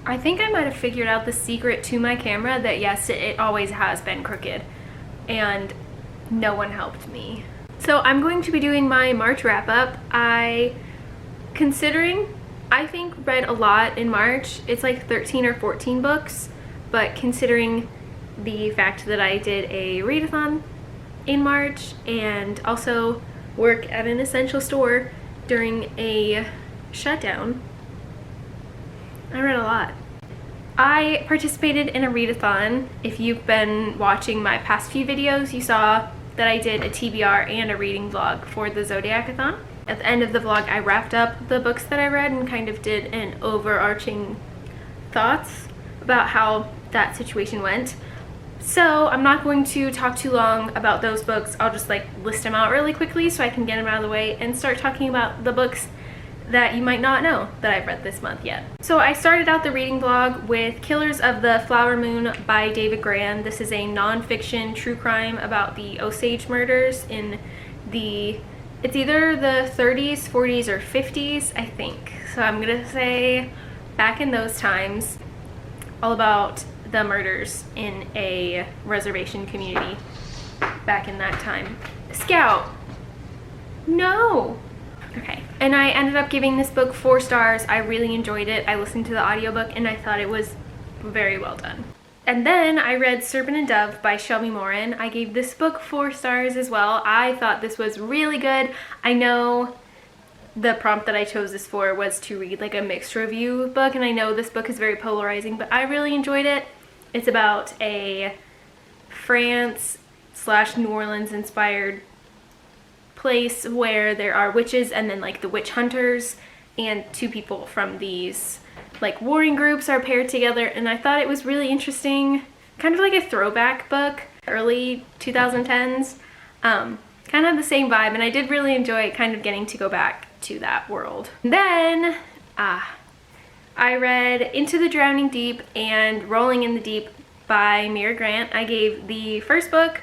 I think I might have figured out the secret to my camera, that yes, it always has been crooked, and no one helped me. So I'm going to be doing my March wrap-up. I think read a lot in March. It's like 13 or 14 books, but considering the fact that I did a readathon in March and also work at an essential store during a shutdown, I read a lot. I participated in a readathon. If you've been watching my past few videos, you saw that I did a TBR and a reading vlog for the zodiacathon. At the end of the vlog, I wrapped up the books that I read and kind of did an overarching thoughts about how that situation went. So I'm not going to talk too long about those books. I'll just like list them out really quickly so I can get them out of the way and start talking about the books that you might not know that I've read this month yet. So I started out the reading vlog with Killers of the Flower Moon by David Grann. This is a non-fiction true crime about the Osage murders in it's either the 30s, 40s, or 50s, I think. So I'm gonna say back in those times, all about the murders in a reservation community back in that time. Scout! No! Okay, and I ended up giving this book 4 stars. I really enjoyed it. I listened to the audiobook and I thought it was very well done. And then I read Serban and Dove by Shelby Morin. I gave this book 4 stars as well. I thought this was really good. I know the prompt that I chose this for was to read like a mixed review book, and I know this book is very polarizing, but I really enjoyed it. It's about a France/New Orleans inspired place where there are witches and then like the witch hunters, and 2 people from these like warring groups are paired together, and I thought it was really interesting, kind of like a throwback book, early 2010s, kind of the same vibe, and I did really enjoy kind of getting to go back to that world. Then I read Into the Drowning Deep and Rolling in the Deep by Mira Grant. I gave the first book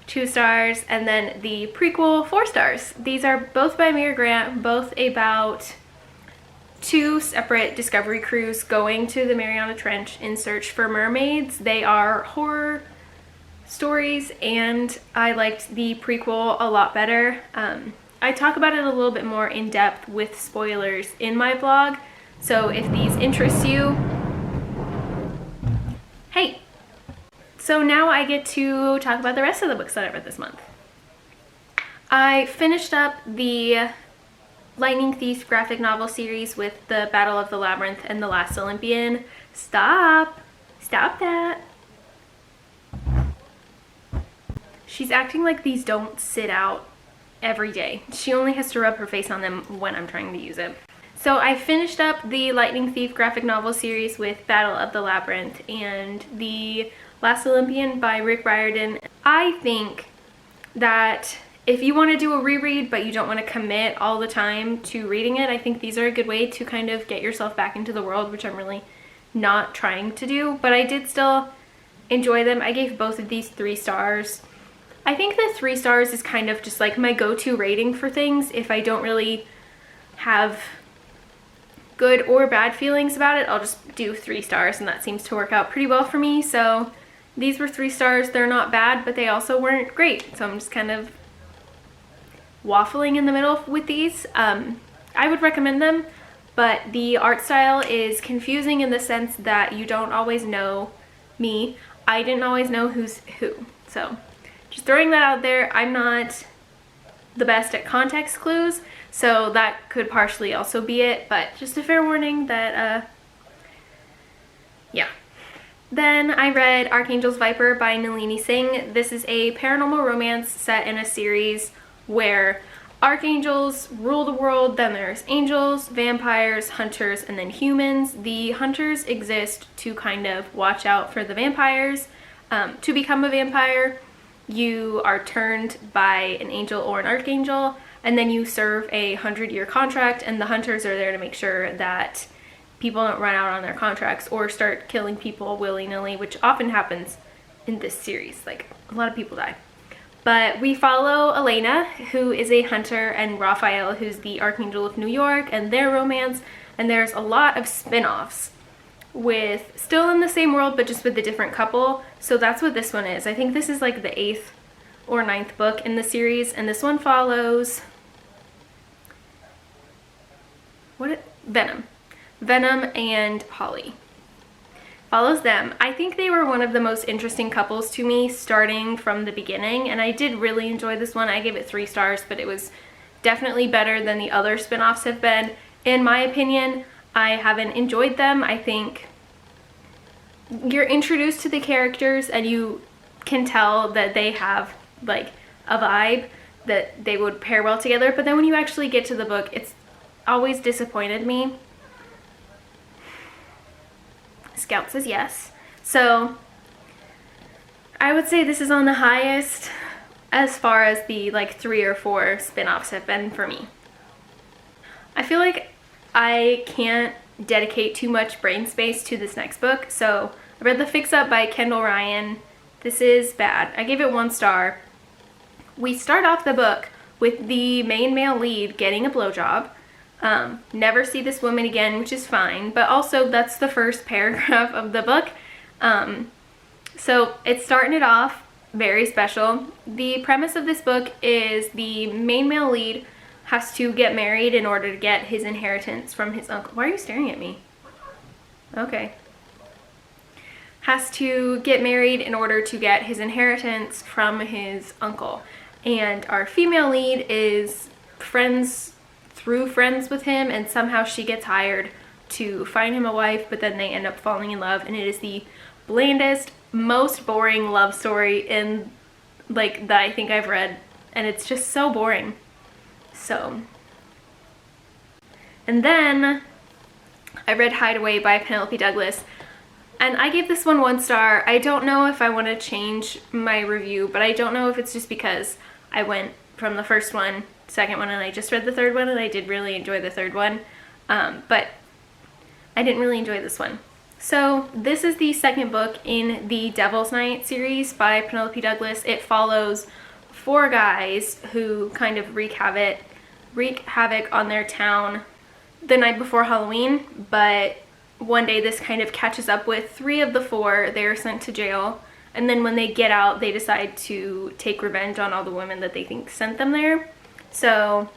2 stars and then the prequel 4 stars. These are both by Mira Grant, both about 2 separate discovery crews going to the Mariana Trench in search for mermaids. They are horror stories, and I liked the prequel a lot better. I talk about it a little bit more in depth with spoilers in my vlog, so if these interest you, hey! So now I get to talk about the rest of the books that I read this month. I finished up the Lightning Thief graphic novel series with The Battle of the Labyrinth and The Last Olympian. Stop! Stop that! She's acting like these don't sit out every day. She only has to rub her face on them when I'm trying to use it. So I finished up the Lightning Thief graphic novel series with Battle of the Labyrinth and The Last Olympian by Rick Riordan. I think that if you want to do a reread but you don't want to commit all the time to reading it, I think these are a good way to kind of get yourself back into the world, which I'm really not trying to do, but I did still enjoy them. I gave both of these 3 stars. I think the 3 stars is kind of just like my go-to rating for things. If I don't really have good or bad feelings about it, I'll just do 3 stars, and that seems to work out pretty well for me. So these were 3 stars. They're not bad, but they also weren't great. So I'm just kind of waffling in the middle with these. I would recommend them, but the art style is confusing in the sense that you don't always know me. I didn't always know who's who. So just throwing that out there. I'm not the best at context clues, so that could partially also be it, but just a fair warning that yeah. Then I read Archangels Viper by Nalini Singh. This is a paranormal romance set in a series where archangels rule the world. Then there's angels, vampires, hunters, and then humans. The hunters exist to kind of watch out for the vampires. To become a vampire, you are turned by an angel or an archangel, and then you serve a 100-year contract, and the hunters are there to make sure that people don't run out on their contracts or start killing people willy-nilly, which often happens in this series. Like, a lot of people die. But we follow Elena, who is a hunter, and Raphael, who's the Archangel of New York, and their romance, and there's a lot of spin-offs, with, still in the same world, but just with a different couple. So that's what this one is. I think this is like the 8th or 9th book in the series, and this one follows Venom and Holly. Follows them. I think they were one of the most interesting couples to me starting from the beginning, and I did really enjoy this one. I gave it 3 stars, but it was definitely better than the other spin-offs have been. In my opinion, I haven't enjoyed them. I think you're introduced to the characters and you can tell that they have like a vibe, that they would pair well together, but then when you actually get to the book, it's always disappointed me. Scout says yes. So I would say this is on the highest as far as the like 3 or 4 spin-offs have been for me. I feel like I can't dedicate too much brain space to this next book. So I read The Fix Up by Kendall Ryan. This is bad. I gave it 1 star. We start off the book with the main male lead getting a blowjob. Never see this woman again, which is fine, but also that's the first paragraph of the book. So it's starting it off very special. The premise of this book is the main male lead has to get married in order to get his inheritance from his uncle. Why are you staring at me? Okay. Has to get married in order to get his inheritance from his uncle. And our female lead is friends with him, and somehow she gets hired to find him a wife, but then they end up falling in love, and it is the blandest, most boring love story in like that I think I've read, and it's just so boring. So, and then I read Hideaway by Penelope Douglas, and I gave this one 1 star. I don't know if I want to change my review, but I don't know if it's just because I went from the first one, second one, and I just read the third one, and I did really enjoy the third one, but I didn't really enjoy this one. So this is the second book in the Devil's Night series by Penelope Douglas. It follows 4 guys who kind of wreak havoc on their town the night before Halloween, but one day this kind of catches up with 3 of the 4. They are sent to jail, and then when they get out, they decide to take revenge on all the women that they think sent them there. So,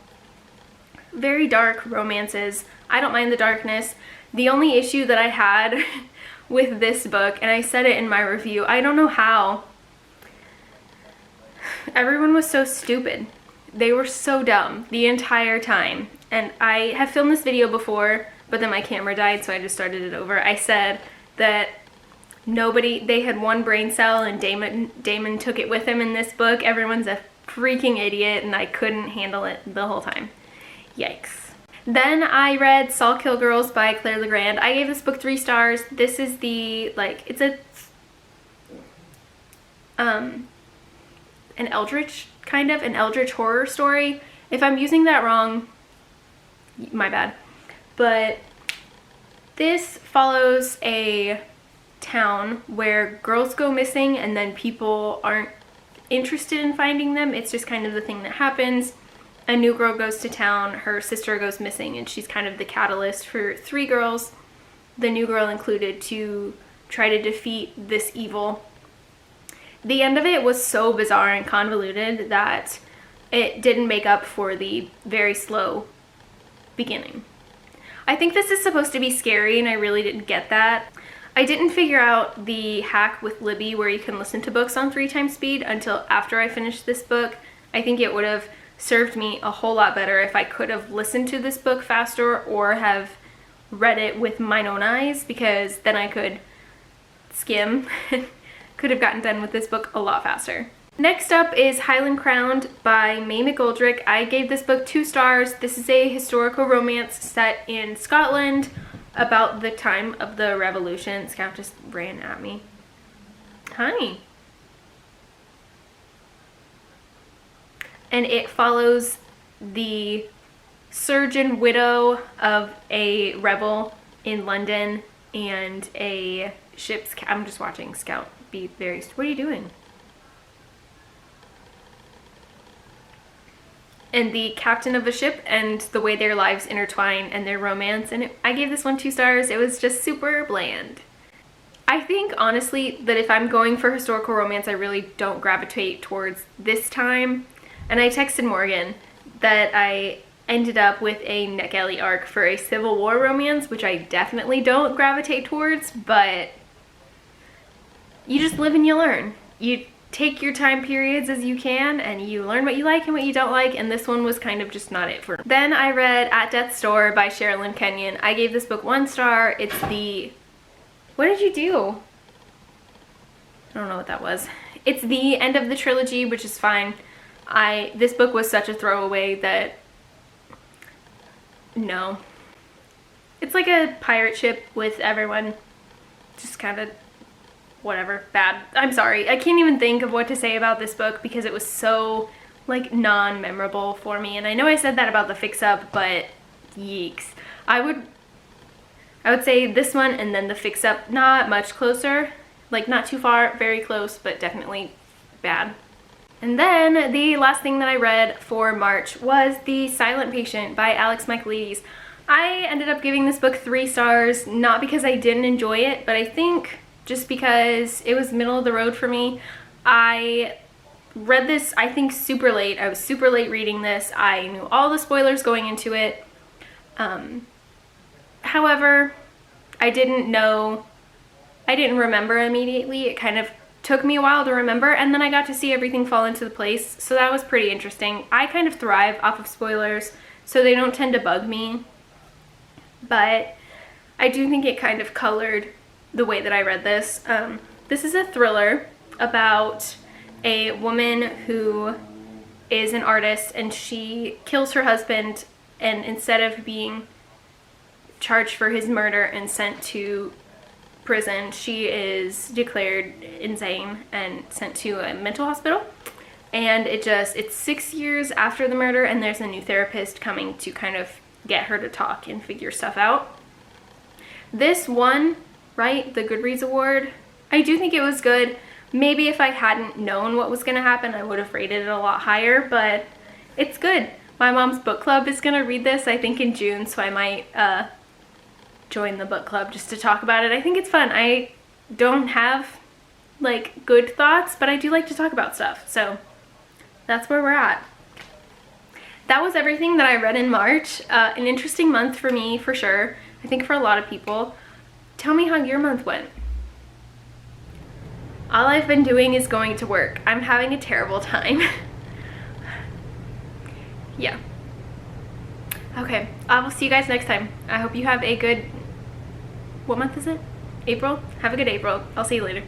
very dark romances. I don't mind the darkness. The only issue that I had with this book, and I said it in my review, I don't know how, everyone was so stupid. They were so dumb the entire time. And I have filmed this video before, but then my camera died, so I just started it over. I said that they had 1 brain cell, and Damon took it with him in this book. Everyone's a freaking idiot, and I couldn't handle it the whole time. Yikes. Then I read Saul Kill Girls by Claire Legrand. I gave this book 3 stars. This is the, like, it's an eldritch horror story. If I'm using that wrong, my bad. But this follows a town where girls go missing and then people aren't interested in finding them. It's just kind of the thing that happens. A new girl goes to town, her sister goes missing, and she's kind of the catalyst for 3 girls, the new girl included, to try to defeat this evil. The end of it was so bizarre and convoluted that it didn't make up for the very slow beginning. I think this is supposed to be scary, and I really didn't get that. I didn't figure out the hack with Libby where you can listen to books on 3 times speed until after I finished this book. I think it would have served me a whole lot better if I could have listened to this book faster or have read it with my own eyes, because then I could skim could have gotten done with this book a lot faster. Next up is Highland Crowned by May McGoldrick. I gave this book 2 stars. This is a historical romance set in Scotland about the time of the Revolution. Scout just ran at me. Hi. And it follows the surgeon widow of a rebel in London and a ship's... I'm just watching Scout be very... What are you doing? and the captain of a ship and the way their lives intertwine and their romance, and I gave this one 2 stars. It was just super bland. I think honestly that if I'm going for historical romance, I really don't gravitate towards this time. And I texted Morgan that I ended up with a Nick Ellie arc for a Civil War romance, which I definitely don't gravitate towards, but you just live and you learn. You take your time periods as you can, and you learn what you like and what you don't like, and this one was kind of just not it for me. Then I read At Death's Door by Sherilyn Kenyon. I gave this book 1 star. It's the... What did you do? I don't know what that was. It's the end of the trilogy, which is fine. This book was such a throwaway that... No. It's like a pirate ship with everyone just kind of... whatever, bad. I'm sorry. I can't even think of what to say about this book because it was so, like, non-memorable for me. And I know I said that about the fix-up, but yeeks. I would say this one and then the fix-up, not much closer. Like, not too far, very close, but definitely bad. And then the last thing that I read for March was The Silent Patient by Alex Michaelides. I ended up giving this book 3 stars, not because I didn't enjoy it, but I think just because it was middle of the road for me. I read this, I think, super late. I was super late reading this. I knew all the spoilers going into it. However, I didn't remember immediately. It kind of took me a while to remember, and then I got to see everything fall into the place, so that was pretty interesting. I kind of thrive off of spoilers, so they don't tend to bug me, but I do think it kind of colored the way that I read this. This is a thriller about a woman who is an artist, and she kills her husband, and instead of being charged for his murder and sent to prison, she is declared insane and sent to a mental hospital. And it's 6 years after the murder, and there's a new therapist coming to kind of get her to talk and figure stuff out. This won, right, the Goodreads Award. I do think it was good. Maybe if I hadn't known what was going to happen, I would have rated it a lot higher, but it's good. My mom's book club is going to read this, I think, in June, so I might join the book club just to talk about it. I think it's fun. I don't have, like, good thoughts, but I do like to talk about stuff, so that's where we're at. That was everything that I read in March. An interesting month for me, for sure. I think for a lot of people. Tell me how your month went. All I've been doing is going to work. I'm having a terrible time. Yeah. Okay, I will see you guys next time. I hope you have a good... What month is it? April? Have a good April. I'll see you later.